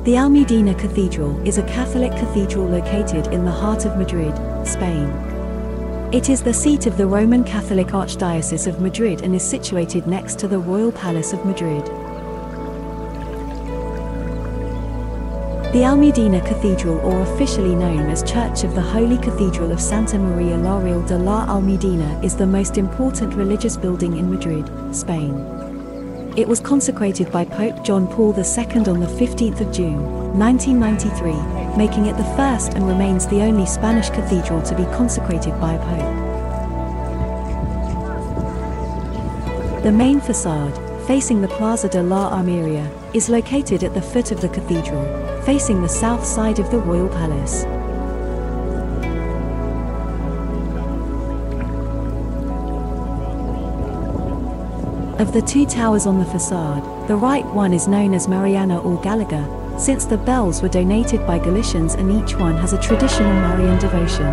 The Almudena Cathedral is a Catholic cathedral located in the heart of Madrid, Spain. It is the seat of the Roman Catholic Archdiocese of Madrid and is situated next to the Royal Palace of Madrid. The Almudena Cathedral, or officially known as Church of the Holy Cathedral of Santa María la Real de la Almudena, is the most important religious building in Madrid, Spain. It was consecrated by Pope John Paul II on the 15th of June, 1993, making it the first and remains the only Spanish cathedral to be consecrated by a pope. The main facade, facing the Plaza de la Armería, is located at the foot of the cathedral, facing the south side of the Royal Palace. Of the two towers on the facade, the right one is known as Mariana or Gallagher, since the bells were donated by Galicians and each one has a traditional Marian devotion.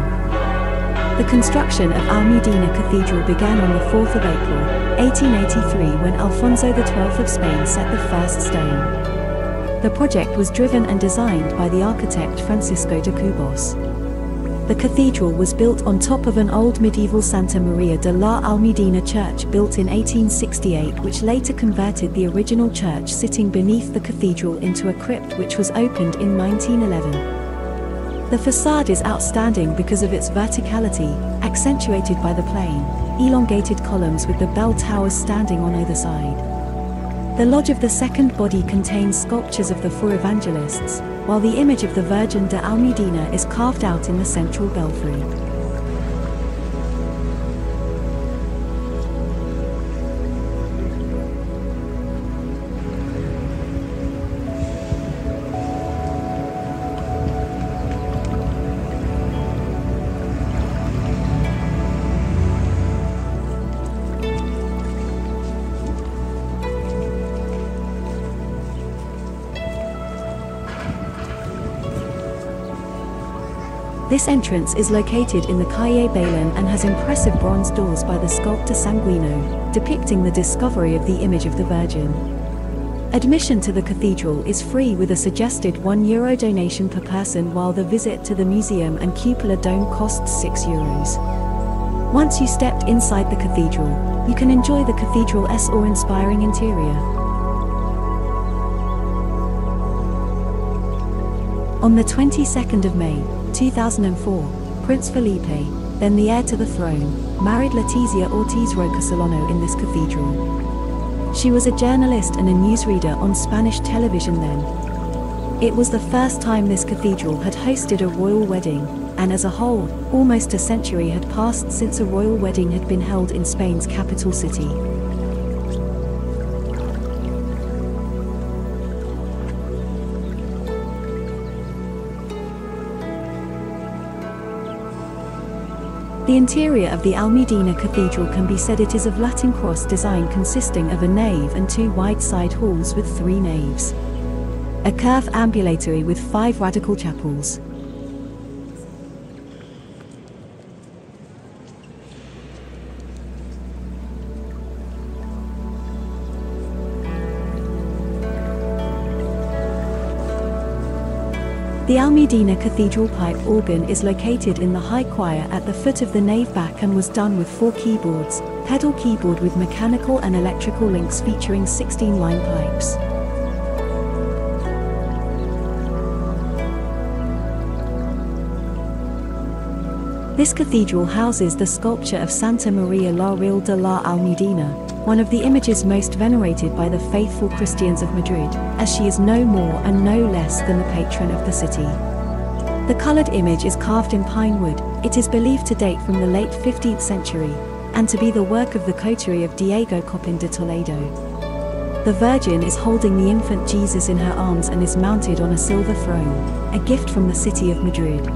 The construction of Almudena Cathedral began on the 4th of April, 1883 when Alfonso XII of Spain set the first stone. The project was driven and designed by the architect Francisco de Cubos. The cathedral was built on top of an old medieval Santa María de la Almudena church built in 1868, which later converted the original church sitting beneath the cathedral into a crypt which was opened in 1911. The facade is outstanding because of its verticality, accentuated by the plain, elongated columns with the bell towers standing on either side. The lodge of the second body contains sculptures of the four evangelists, while the image of the Virgin de Almudena is carved out in the central belfry. This entrance is located in the Calle Bailén and has impressive bronze doors by the sculptor Sanguino, depicting the discovery of the image of the Virgin. Admission to the cathedral is free with a suggested €1 donation per person, while the visit to the museum and cupola dome costs €6. Once you stepped inside the cathedral, you can enjoy the cathedral's awe-inspiring interior. On the 22nd of May, 2004, Prince Felipe, then the heir to the throne, married Letizia Ortiz Roca Solano in this cathedral. She was a journalist and a newsreader on Spanish television then. It was the first time this cathedral had hosted a royal wedding, and as a whole, almost a century had passed since a royal wedding had been held in Spain's capital city. The interior of the Almudena Cathedral can be said it is of Latin cross design consisting of a nave and two wide side halls with 3 naves. A curved ambulatory with 5 radical chapels. The Almudena Cathedral pipe organ is located in the high choir at the foot of the nave back and was done with 4 keyboards, pedal keyboard with mechanical and electrical links featuring 16-line pipes. This cathedral houses the sculpture of Santa María la Real de la Almudena, one of the images most venerated by the faithful Christians of Madrid, as she is no more and no less than the patron of the city. The colored image is carved in pine wood. It is believed to date from the late 15th century, and to be the work of the coterie of Diego Copin de Toledo. The Virgin is holding the infant Jesus in her arms and is mounted on a silver throne, a gift from the city of Madrid.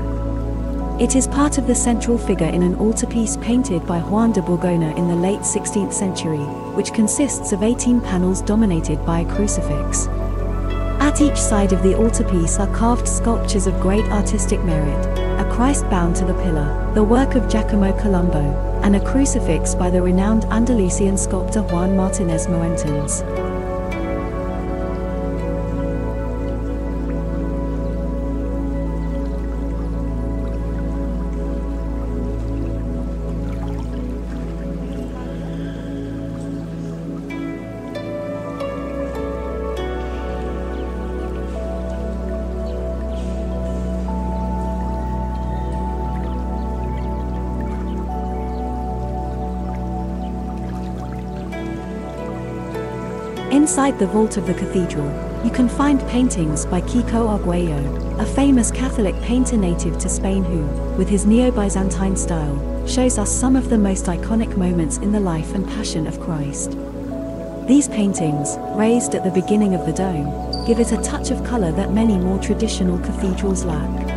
It is part of the central figure in an altarpiece painted by Juan de Borgona in the late 16th century, which consists of 18 panels dominated by a crucifix. At each side of the altarpiece are carved sculptures of great artistic merit, a Christ bound to the pillar, the work of Giacomo Colombo, and a crucifix by the renowned Andalusian sculptor Juan Martínez Moentens. Inside the vault of the cathedral, you can find paintings by Kiko Arguello, a famous Catholic painter native to Spain who, with his neo-Byzantine style, shows us some of the most iconic moments in the life and passion of Christ. These paintings, raised at the beginning of the dome, give it a touch of color that many more traditional cathedrals lack.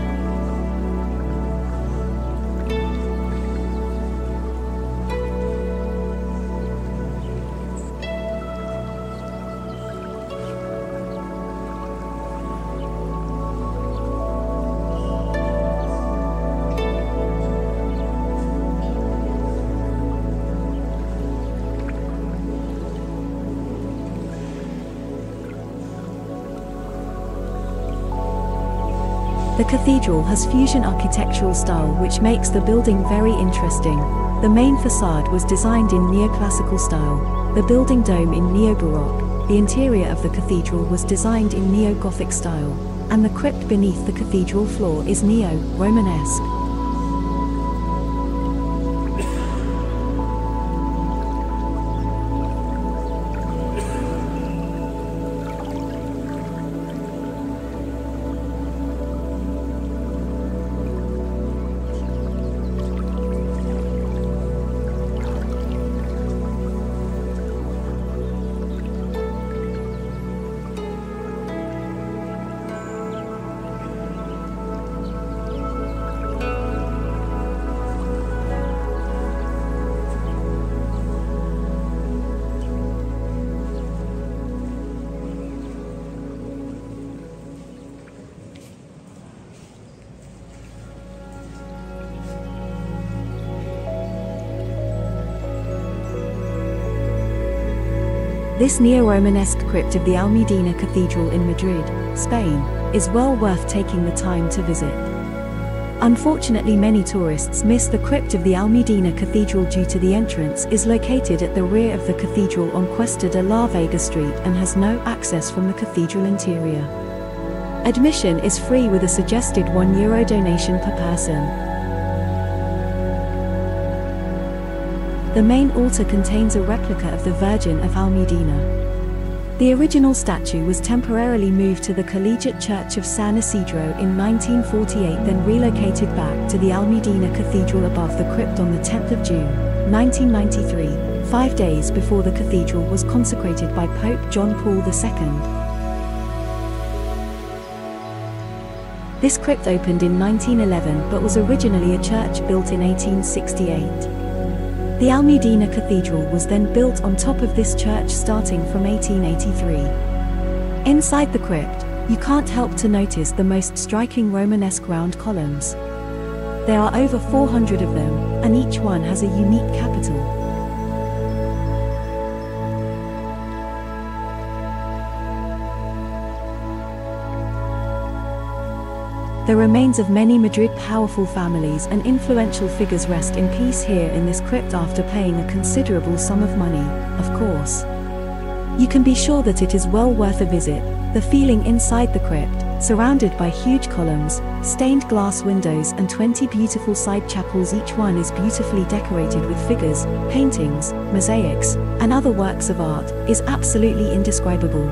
The cathedral has fusion architectural style which makes the building very interesting. The main facade was designed in neoclassical style, the building dome in neo-Baroque, the interior of the cathedral was designed in neo-Gothic style, and the crypt beneath the cathedral floor is neo-Romanesque. This neo-Romanesque crypt of the Almudena Cathedral in Madrid, Spain, is well worth taking the time to visit. Unfortunately, many tourists miss the crypt of the Almudena Cathedral due to the entrance is located at the rear of the cathedral on Cuesta de la Vega Street and has no access from the cathedral interior. Admission is free with a suggested €1 donation per person. The main altar contains a replica of the Virgin of Almudena. The original statue was temporarily moved to the Collegiate Church of San Isidro in 1948, then relocated back to the Almudena Cathedral above the crypt on the 10th of June, 1993, 5 days before the cathedral was consecrated by Pope John Paul II. This crypt opened in 1911 but was originally a church built in 1868. The Almudena Cathedral was then built on top of this church starting from 1883. Inside the crypt, you can't help to notice the most striking Romanesque round columns. There are over 400 of them, and each one has a unique capital. The remains of many Madrid powerful families and influential figures rest in peace here in this crypt after paying a considerable sum of money, of course. You can be sure that it is well worth a visit. The feeling inside the crypt, surrounded by huge columns, stained glass windows and 20 beautiful side chapels, each one is beautifully decorated with figures, paintings, mosaics, and other works of art, is absolutely indescribable.